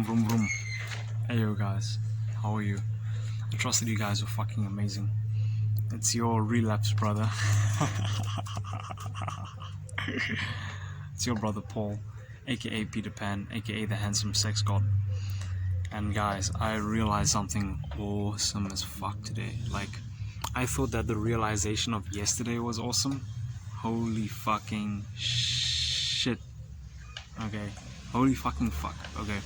vroom vroom. Hey yo guys, how are you? I trust that you guys are fucking amazing. It's your relapse brother. It's your brother Paul, aka Peter Pan, aka the handsome sex god. And guys, I realized something awesome as fuck today. Like, I thought that the realization of yesterday was awesome. Holy fucking shit. Okay. Holy fucking fuck. Okay.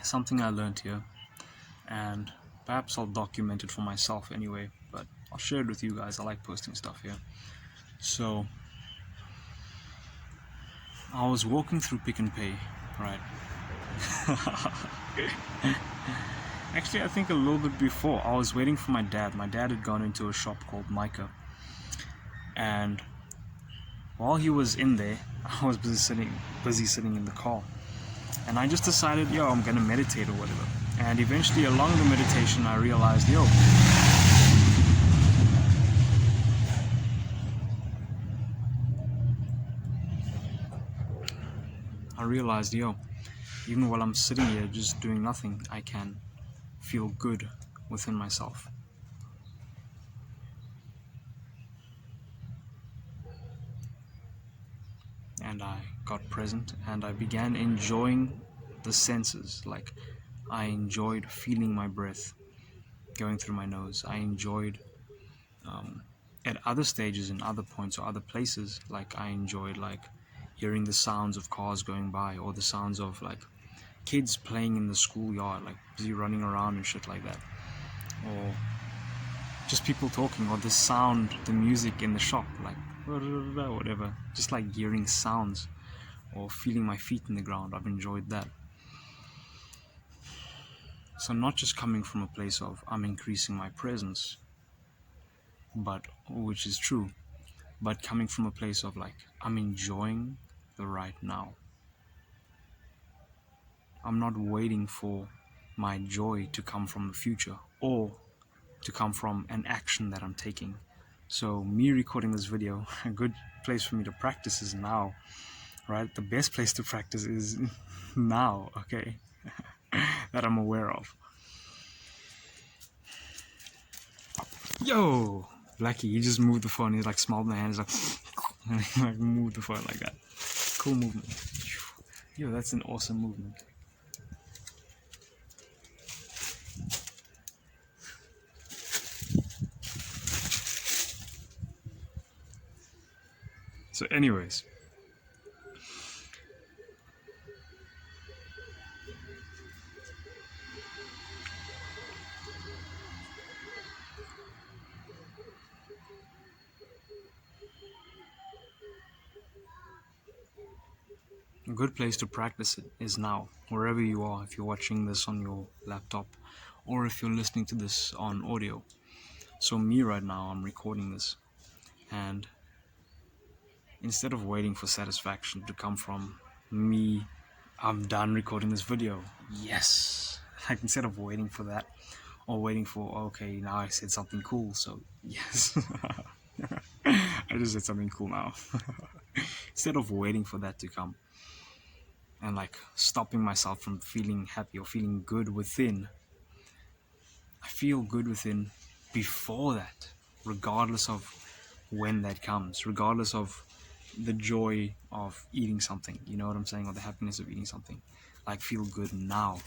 Something I learned here, and perhaps I'll document it for myself anyway, but I'll share it with you guys. I like posting stuff here. So I was walking through Pick and Pay, right? Actually, I think a little bit before, I was waiting for my dad. My dad had gone into a shop called Micah, and while he was in there, I was busy sitting in the car. And I just decided, yo, I'm gonna meditate or whatever. And eventually along the meditation I realized, even while I'm sitting here just doing nothing, I can feel good within myself. And I got present and I began enjoying the senses. Like, I enjoyed feeling my breath going through my nose. I enjoyed at other stages and other points or other places, like I enjoyed like hearing the sounds of cars going by, or the sounds of like kids playing in the schoolyard, like busy running around and shit like that, or just people talking, or the sound, the music in the shop, like whatever, just like hearing sounds or feeling my feet in the ground. I've enjoyed that. So not just coming from a place of I'm increasing my presence, but which is true, but coming from a place of like I'm enjoying the right now. I'm not waiting for my joy to come from the future or to come from an action that I'm taking. So me recording this video, a good place for me to practice is now, right? The best place to practice is now, okay? That I'm aware of. Yo! Blackie, he just moved the phone. He like smiled in the hand. He's like, he like moved the phone like that. Cool movement. Yo, that's an awesome movement. So anyways, a good place to practice it is now, wherever you are. If you're watching this on your laptop, or if you're listening to this on audio. So me right now, I'm recording this, and instead of waiting for satisfaction to come from me, I'm done recording this video, yes, like instead of waiting for that, or waiting for, okay, now I said something cool, so yes. I just said something cool now. Instead of waiting for that to come and like stopping myself from feeling happy or feeling good within, I feel good within before that, regardless of when that comes, regardless of the joy of eating something, you know what I'm saying, or the happiness of eating something. Like, feel good now.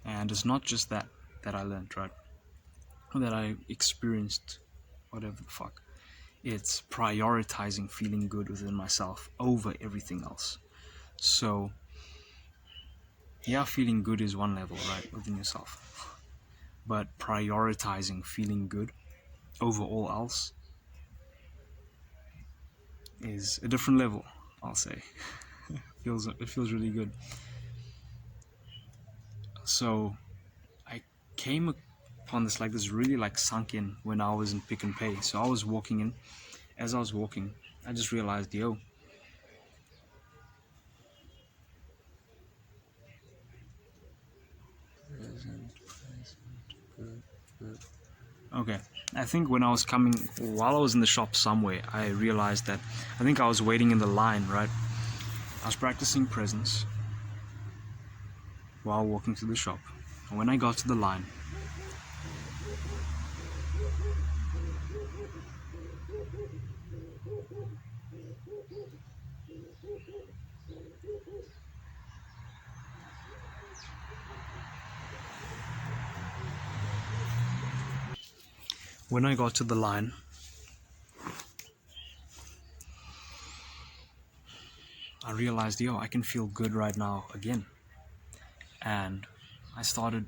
And it's not just that I learned, right, that I experienced, whatever the fuck. It's prioritizing feeling good within myself over everything else. So yeah, feeling good is one level, right, within yourself, but prioritizing feeling good over all else is a different level, I'll say. It feels really good. So I came upon this really like sunk in when I was in Pick and Pay. So I was walking in. As I was walking, I just realized, yo, okay. I think when I was coming, while I was in the shop somewhere, I realized that I think I was waiting in the line, right? I was practicing presence while walking to the shop. And when I got to the line, when I got to the line, I realized, yo, I can feel good right now again. And I started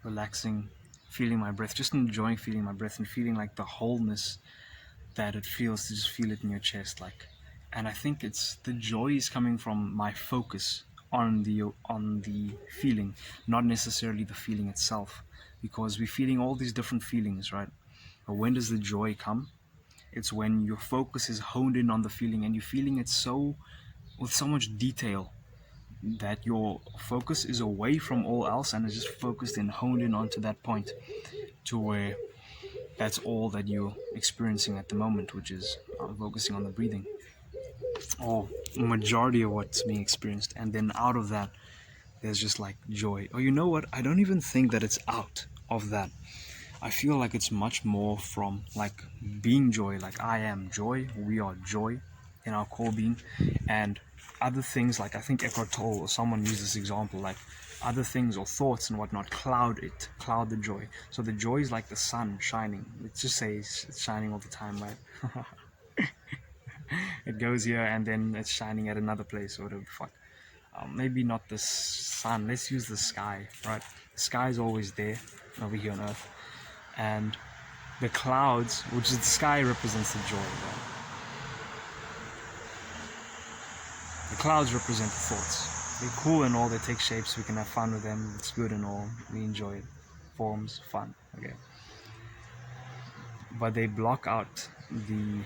relaxing, feeling my breath, just enjoying feeling my breath and feeling like the wholeness that it feels to just feel it in your chest, like. And I think it's the joy is coming from my focus on the feeling, not necessarily the feeling itself, because we're feeling all these different feelings, right? But when does the joy come? It's when your focus is honed in on the feeling and you're feeling it so with so much detail that your focus is away from all else and is just focused and honed in onto that point, to where that's all that you're experiencing at the moment, which is focusing on the breathing, or majority of what's being experienced. And then out of that, there's just like joy. Or you know what? I don't even think that it's out of that. I feel like it's much more from like being joy, like I am joy, we are joy in our core being, and other things like I think Eckhart Tolle or someone used this example, like other things or thoughts and whatnot cloud the joy. So the joy is like the sun shining. It just says it's shining all the time, right? It goes here and then it's shining at another place or whatever the fuck. Maybe not the sun, let's use the sky, right? The sky is always there over here on earth, and the clouds, which is the sky, represents the joy, right? The clouds represent the thoughts. They're cool and all, they take shapes, we can have fun with them, it's good and all, we enjoy it. Forms, fun, okay. But they block out the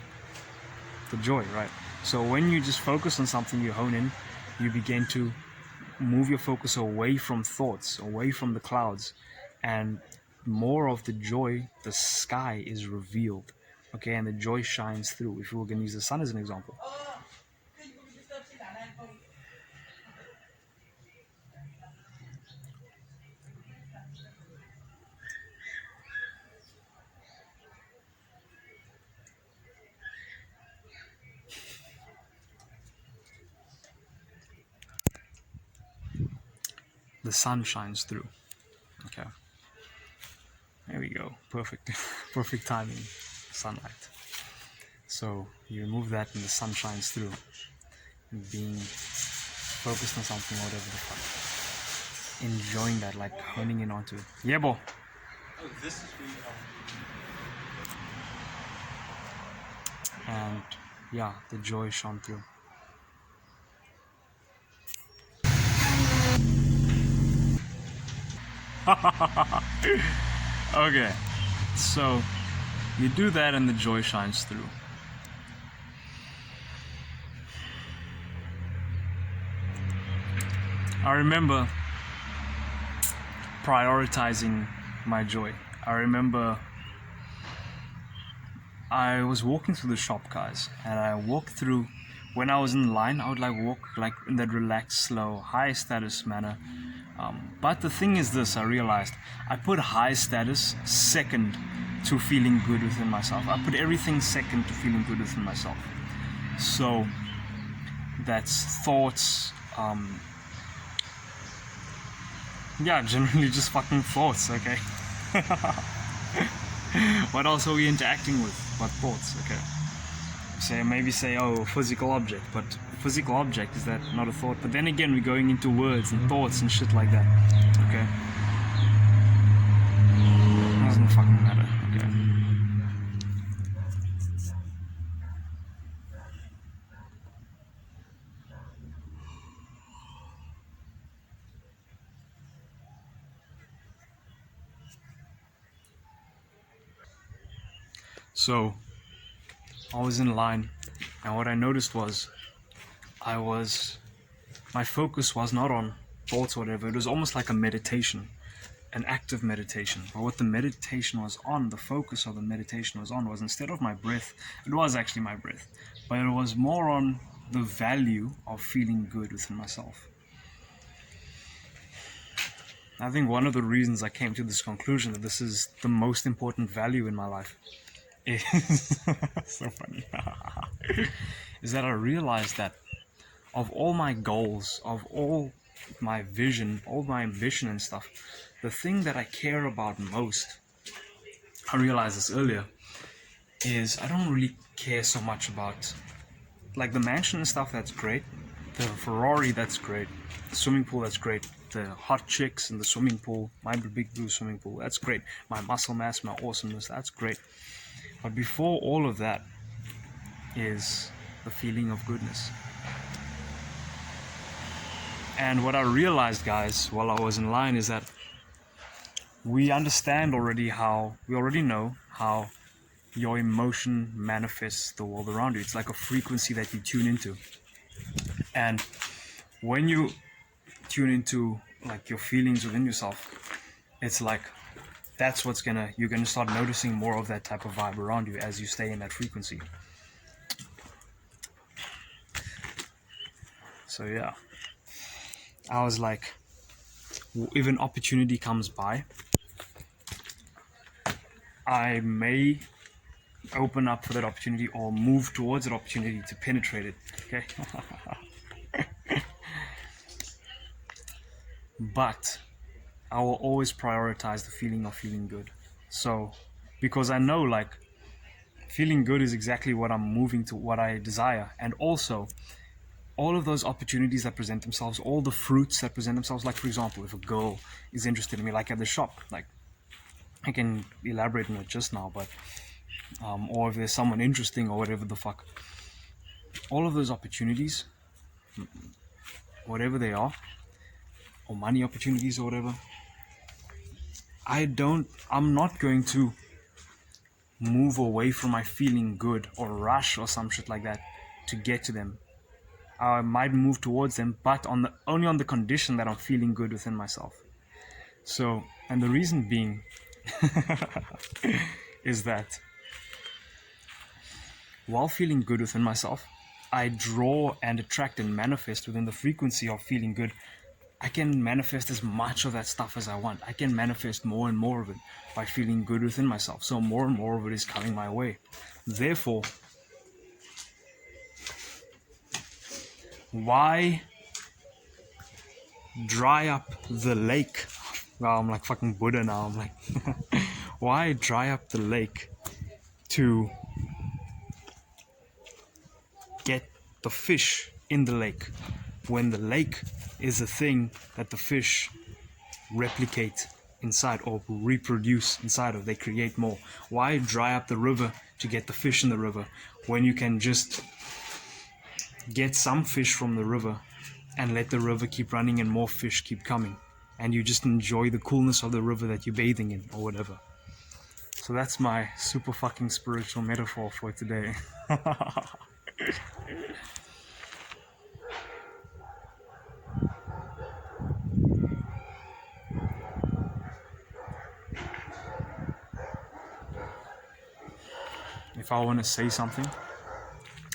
joy, right? So when you just focus on something, you hone in, you begin to move your focus away from thoughts, away from the clouds, and more of the joy, the sky is revealed, okay, and the joy shines through. If we were going to use the sun as an example, the sun shines through, okay. There we go, perfect. Perfect timing, sunlight. So you remove that and the sun shines through, being focused on something, whatever the fuck, enjoying that, like honing in onto it. Yeah, bo. Oh, this is where you And yeah, the joy shone through. Okay, so you do that and the joy shines through. I remember prioritizing my joy. I remember I was walking through the shop, guys, and I walked through. When I was in line, I would like walk like in that relaxed, slow, high status manner. But the thing is this, I realized I put high status second to feeling good within myself. I put everything second to feeling good within myself. So that's thoughts, yeah, generally just fucking thoughts, okay? What else are we interacting with but thoughts, okay? Maybe say, oh, physical object, but physical object, is that not a thought? But then again, we're going into words and thoughts and shit like that, okay? Doesn't fucking matter, okay? So I was in line, and what I noticed was my focus was not on thoughts or whatever. It was almost like a meditation, an active meditation. But what the meditation was on, the focus of the meditation was instead of my breath, it was actually my breath, but it was more on the value of feeling good within myself. I think one of the reasons I came to this conclusion that this is the most important value in my life is so funny is that I realized that of all my goals, of all my vision, all my ambition and stuff, the thing that I care about most, I realized this earlier, is I don't really care so much about like the mansion and stuff. That's great, the Ferrari, that's great, the swimming pool, that's great, the hot chicks in the swimming pool, my big blue swimming pool, that's great, my muscle mass, my awesomeness, that's great. But before all of that is the feeling of goodness. And what I realized, guys, while I was in line is that we already know how your emotion manifests the world around you. It's like a frequency that you tune into. And when you tune into like your feelings within yourself, it's like you're gonna start noticing more of that type of vibe around you as you stay in that frequency. So yeah, I was like, if an opportunity comes by, I may open up for that opportunity or move towards that opportunity to penetrate it. Okay. But I will always prioritize the feeling of feeling good. So, because I know like feeling good is exactly what I'm moving to, what I desire. And also, all of those opportunities that present themselves, all the fruits that present themselves, like for example, if a girl is interested in me, like at the shop, like I can elaborate on it just now, but or if there's someone interesting or whatever the fuck, all of those opportunities, whatever they are, or money opportunities or whatever, I'm not going to move away from my feeling good or rush or some shit like that to get to them. I might move towards them, but only on the condition that I'm feeling good within myself. So, and the reason being is that while feeling good within myself, I draw and attract and manifest within the frequency of feeling good. I can manifest as much of that stuff as I want. I can manifest more and more of it by feeling good within myself. So more and more of it is coming my way. Therefore, why dry up the lake? Wow, I'm like fucking Buddha now. I'm like, why dry up the lake to get the fish in the lake when the lake is a thing that the fish replicate inside or reproduce inside of? They create more. Why dry up the river to get the fish in the river when you can just get some fish from the river and let the river keep running and more fish keep coming, and you just enjoy the coolness of the river that you're bathing in or whatever? So that's my super fucking spiritual metaphor for today. If I want to say something,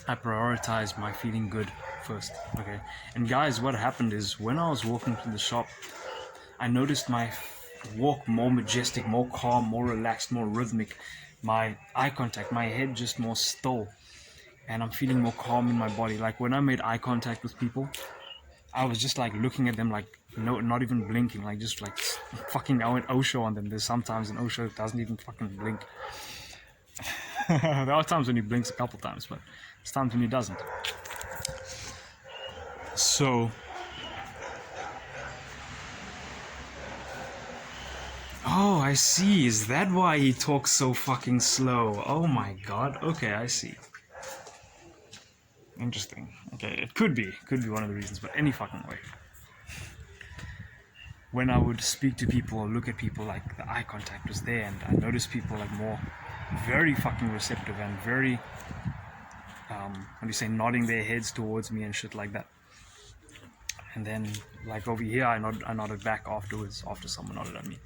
I prioritize my feeling good first. Okay. And guys, what happened is when I was walking through the shop, I noticed my walk more majestic, more calm, more relaxed, more rhythmic. My eye contact, my head just more still, and I'm feeling more calm in my body. Like when I made eye contact with people, I was just like looking at them like not even blinking, like just like fucking I went Osho on them. There's sometimes an Osho doesn't even fucking blink. There are times when he blinks a couple times, but there's times when he doesn't. So oh, I see. Is that why he talks so fucking slow? Oh my god. Okay, I see. Interesting. Okay, it could be one of the reasons, but any fucking way. When I would speak to people or look at people, like the eye contact was there, and I noticed people like more very fucking receptive and very, how do you say, nodding their heads towards me and shit like that. And then, like over here, I nodded back afterwards after someone nodded at me.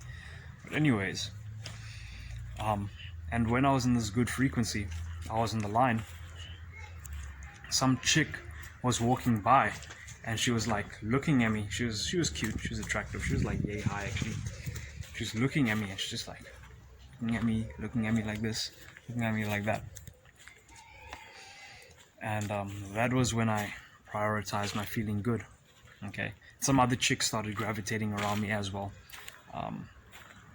But anyways, and when I was in this good frequency, I was in the line. Some chick was walking by, and she was like looking at me. She was cute. She was attractive. She was like yay high actually. She was looking at me, and she's just like looking at me like this, looking at me like that. And that was when I prioritized my feeling good. Okay, some other chicks started gravitating around me as well.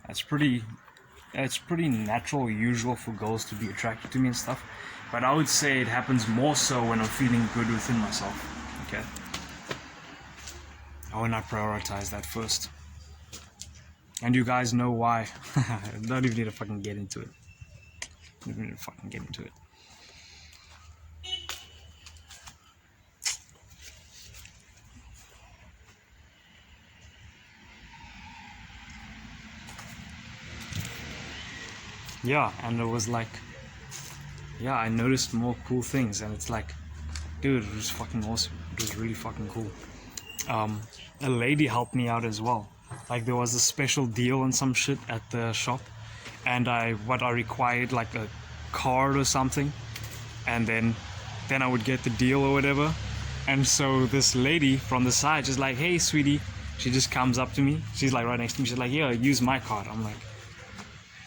That's pretty. It's pretty natural, usual for girls to be attracted to me and stuff. But I would say it happens more so when I'm feeling good within myself. Okay. When I prioritize that first. And you guys know why. Don't even need to fucking get into it. Don't even need to fucking get into it. Yeah, and it was like, yeah, I noticed more cool things, and it's like, dude, it was fucking awesome. It was really fucking cool. A lady helped me out as well. Like there was a special deal and some shit at the shop, and I required like a card or something, and then I would get the deal or whatever. And so this lady from the side just like, hey sweetie, she just comes up to me. She's like right next to me. She's like, yeah, use my card. I'm like,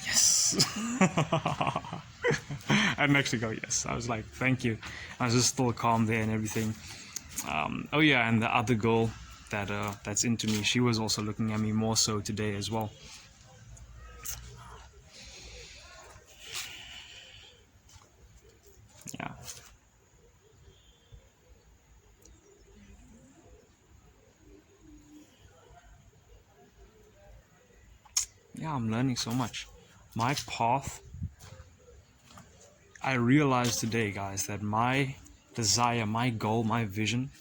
yes. I didn't actually go yes. I was like, thank you. I was just still calm there and everything. Oh yeah, and the other girl that's into me, she was also looking at me more so today as well. Yeah. Yeah, I'm learning so much. My path, I realized today, guys, that my desire, my goal, my vision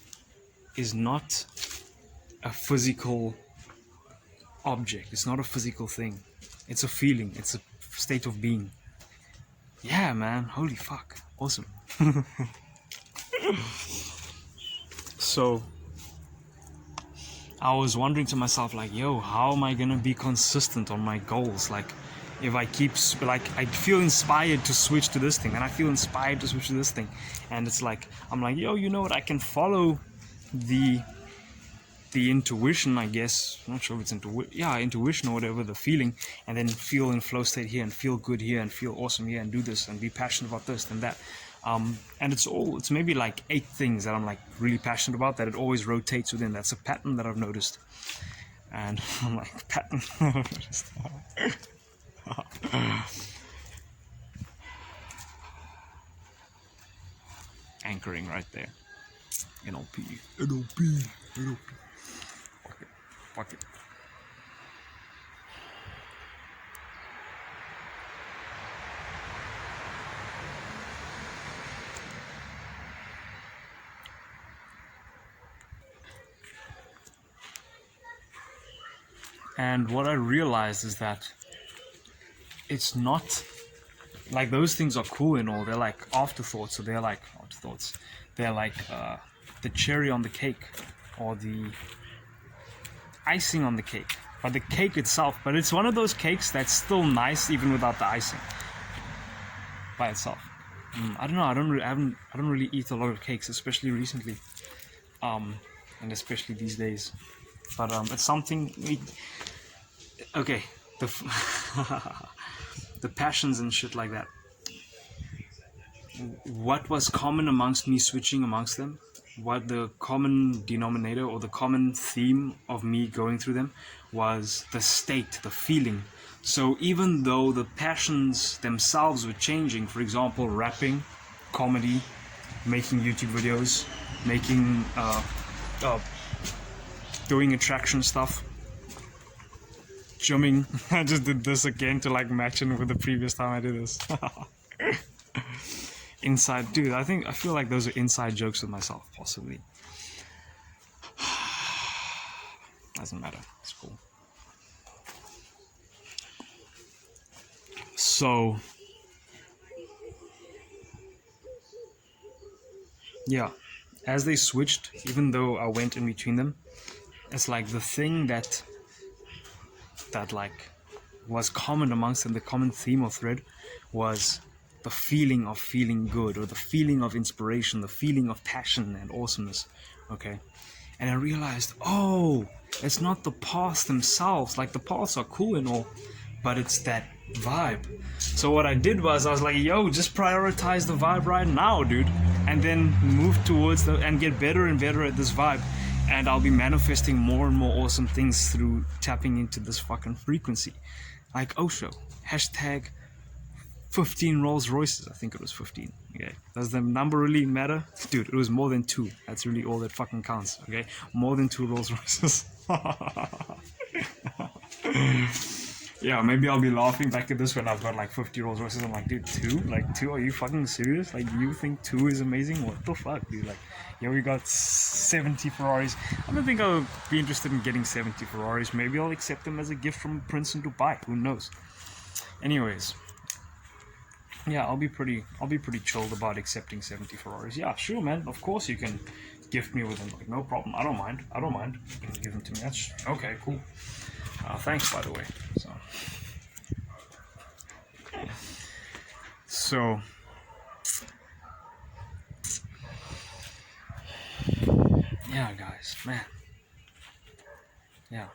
is not a physical object. It's not a physical thing. It's a feeling. It's a state of being. Yeah, man. Holy fuck. Awesome. So, I was wondering to myself, like, yo, how am I gonna be consistent on my goals? Like, if I keep, like, I feel inspired to switch to this thing, and I feel inspired to switch to this thing, and it's like, I'm like, yo, you know what? I can follow the intuition, I guess. I'm not sure if it's intuition or whatever, the feeling, and then feel in flow state here, and feel good here, and feel awesome here, and do this, and be passionate about this and that. And it's maybe like 8 things that I'm like really passionate about, that it always rotates within. That's a pattern that I've noticed. And I'm like, pattern. Anchoring right there. NLP. Fuck it. And what I realized is that it's not like those things are cool and all. They're like afterthoughts. So they're like afterthoughts. They're like the cherry on the cake, or the icing on the cake. But the cake itself, but it's one of those cakes that's still nice even without the icing by itself. I don't know. I don't really eat a lot of cakes, especially recently, and especially these days. But it's something. Okay, the the passions and shit like that. What was common amongst me switching amongst them? What the common denominator or the common theme of me going through them was the state, the feeling. So even though the passions themselves were changing, for example, rapping, comedy, making YouTube videos, making doing attraction stuff, gymming. I just did this again to like match in with the previous time I did this. Inside, dude, I feel like those are inside jokes with myself, possibly. Doesn't matter, it's cool. So yeah, as they switched, even though I went in between them, it's like the thing that like was common amongst them, the common theme or thread was the feeling of feeling good, or the feeling of inspiration, the feeling of passion and awesomeness. Okay. And I realized, oh, it's not the paths themselves. Like the paths are cool and all, but it's that vibe. So what I did was I was like, yo, just prioritize the vibe right now, dude, and then move towards and get better and better at this vibe, and I'll be manifesting more and more awesome things through tapping into this fucking frequency. Like Osho, hashtag 15 Rolls Royces. I think it was 15. Okay. Does the number really matter? Dude, it was more than 2. That's really all that fucking counts. Okay. More than 2 Rolls Royces. Yeah, maybe I'll be laughing back at this when I've got like 50 Rolls Royces. I'm like, dude, 2? Like 2? Are you fucking serious? Like, you think 2 is amazing? What the fuck, dude? Like, yeah, we got 70 Ferraris. I don't think I'll be interested in getting 70 Ferraris. Maybe I'll accept them as a gift from a prince in Dubai. Who knows? Anyways. Yeah, I'll be pretty chilled about accepting 70 Ferraris. Yeah, sure, man. Of course you can gift me with them. Like, no problem. I don't mind. You can give them to me. That's okay, cool. Thanks, by the way. So, yeah, guys, man. Yeah.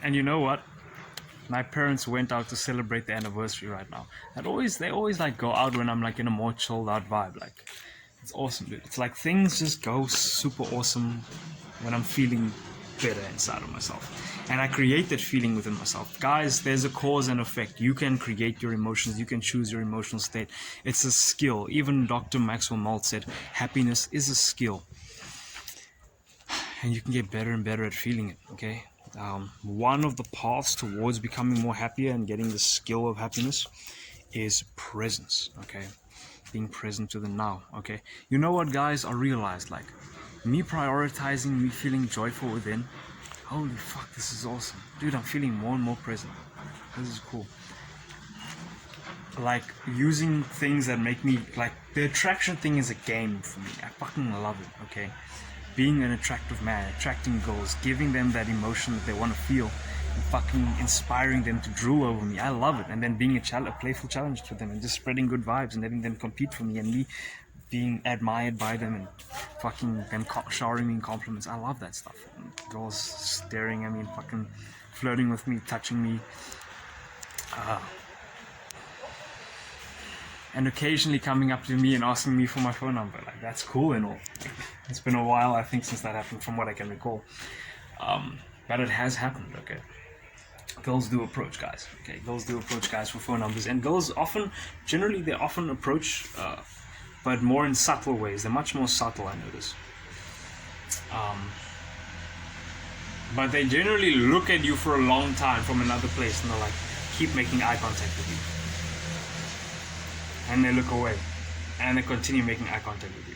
And you know what? My parents went out to celebrate the anniversary right now. They always like go out when I'm like in a more chilled out vibe. Like, it's awesome, dude. It's like things just go super awesome when I'm feeling better inside of myself. And I create that feeling within myself. Guys, there's a cause and effect. You can create your emotions. You can choose your emotional state. It's a skill. Even Dr. Maxwell Maltz said, happiness is a skill. And you can get better and better at feeling it, okay? One of the paths towards becoming more happier and getting the skill of happiness is presence, okay? Being present to the now, okay? You know what, guys? I realized, like, me prioritizing, me feeling joyful within, holy fuck, this is awesome. Dude, I'm feeling more and more present. This is cool. Like, using things that make me, like, the attraction thing is a game for me. I fucking love it, okay? Being an attractive man, attracting girls, giving them that emotion that they want to feel, and fucking inspiring them to drool over me. I love it. And then being a playful challenge to them, and just spreading good vibes and letting them compete for me, and me being admired by them, and fucking them showering me in compliments. I love that stuff. And girls staring at me and fucking flirting with me, touching me. And occasionally coming up to me and asking me for my phone number. Like, that's cool and all. It's been a while, I think, since that happened, from what I can recall. But it has happened, okay? Girls do approach guys, okay? Girls do approach guys for phone numbers. And girls generally they often approach, but more in subtle ways. They're much more subtle, I notice. But they generally look at you for a long time from another place, and they're like, keep making eye contact with you. And they look away, and they continue making eye contact with you,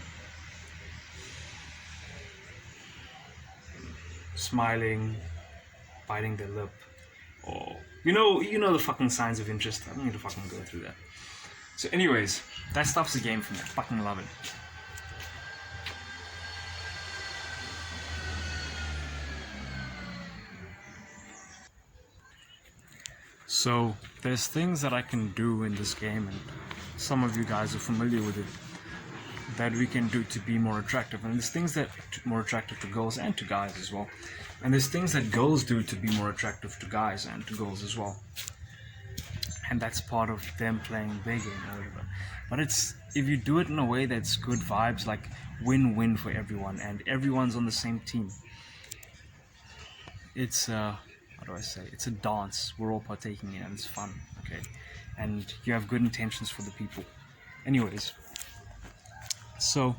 smiling, biting their lip, or you know the fucking signs of interest. I don't need to fucking go through that. So, anyways, that stuff's a game for me. I fucking love it. So there's things that I can do in this game, and some of you guys are familiar with it, that we can do to be more attractive. And there's things that are more attractive to girls and to guys as well. And there's things that girls do to be more attractive to guys and to girls as well. And that's part of them playing their game or whatever. But it's, if you do it in a way that's good vibes, like win-win for everyone, and everyone's on the same team. It's how do I say? It's a dance we're all partaking in, and it's fun, okay? And you have good intentions for the people. Anyways, so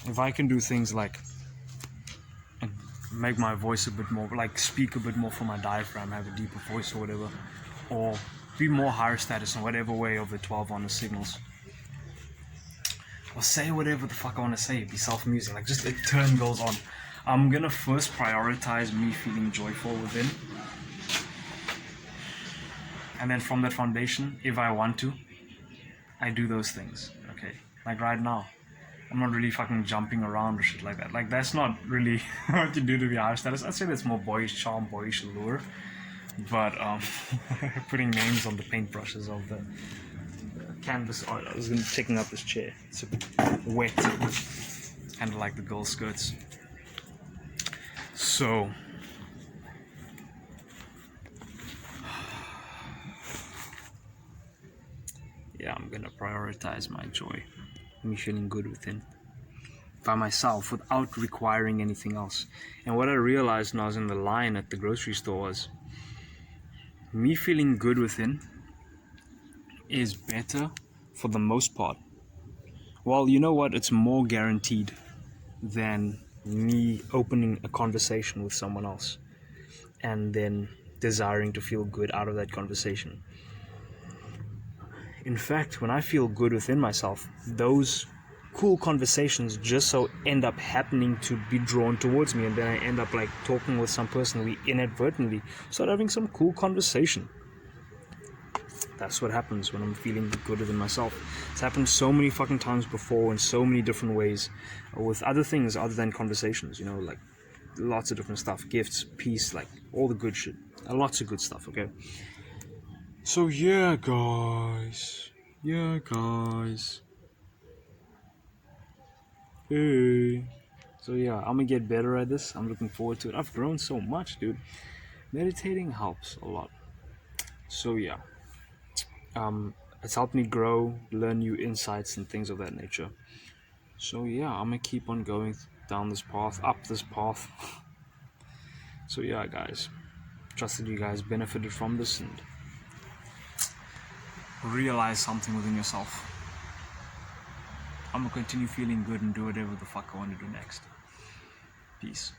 if I can do things like make my voice a bit more, like speak a bit more from my diaphragm, have a deeper voice or whatever, or be more higher status in whatever way of the 12 on the signals, or say whatever the fuck I want to say, be self-amusing, like just turn girls on. I'm gonna first prioritize me feeling joyful within, And then from that foundation, if I want to, I do those things. Okay, like right now, I'm not really fucking jumping around or shit like that. Like that's not really what you do to be higher status. I'd say that's more boyish charm, boyish allure. But putting names on the paintbrushes of the canvas art. I was gonna taking up this chair. It's a bit wet, kind of like the girl skirts. So yeah, I'm gonna prioritize my joy, me feeling good within, by myself, without requiring anything else. And what I realized when I was in the line at the grocery store was, me feeling good within is better for the most part. Well, you know what? It's more guaranteed than me opening a conversation with someone else and then desiring to feel good out of that conversation. In fact, when I feel good within myself, those cool conversations just so end up happening to be drawn towards me, and then I end up like talking with some person, we inadvertently start having some cool conversation. That's what happens when I'm feeling good within myself. It's happened so many fucking times before in so many different ways, with other things other than conversations, you know, like lots of different stuff, gifts, peace, like all the good shit, lots of good stuff. Okay, so yeah guys, hey, so yeah, I'm gonna get better at this. I'm looking forward to it. I've grown so much, dude. Meditating helps a lot. So yeah, it's helped me grow, learn new insights and things of that nature. So yeah, I'm gonna keep on going down this path, up this path. So yeah, guys, trust that you guys benefited from this and realize something within yourself. I'm gonna continue feeling good and do whatever the fuck I want to do next. Peace.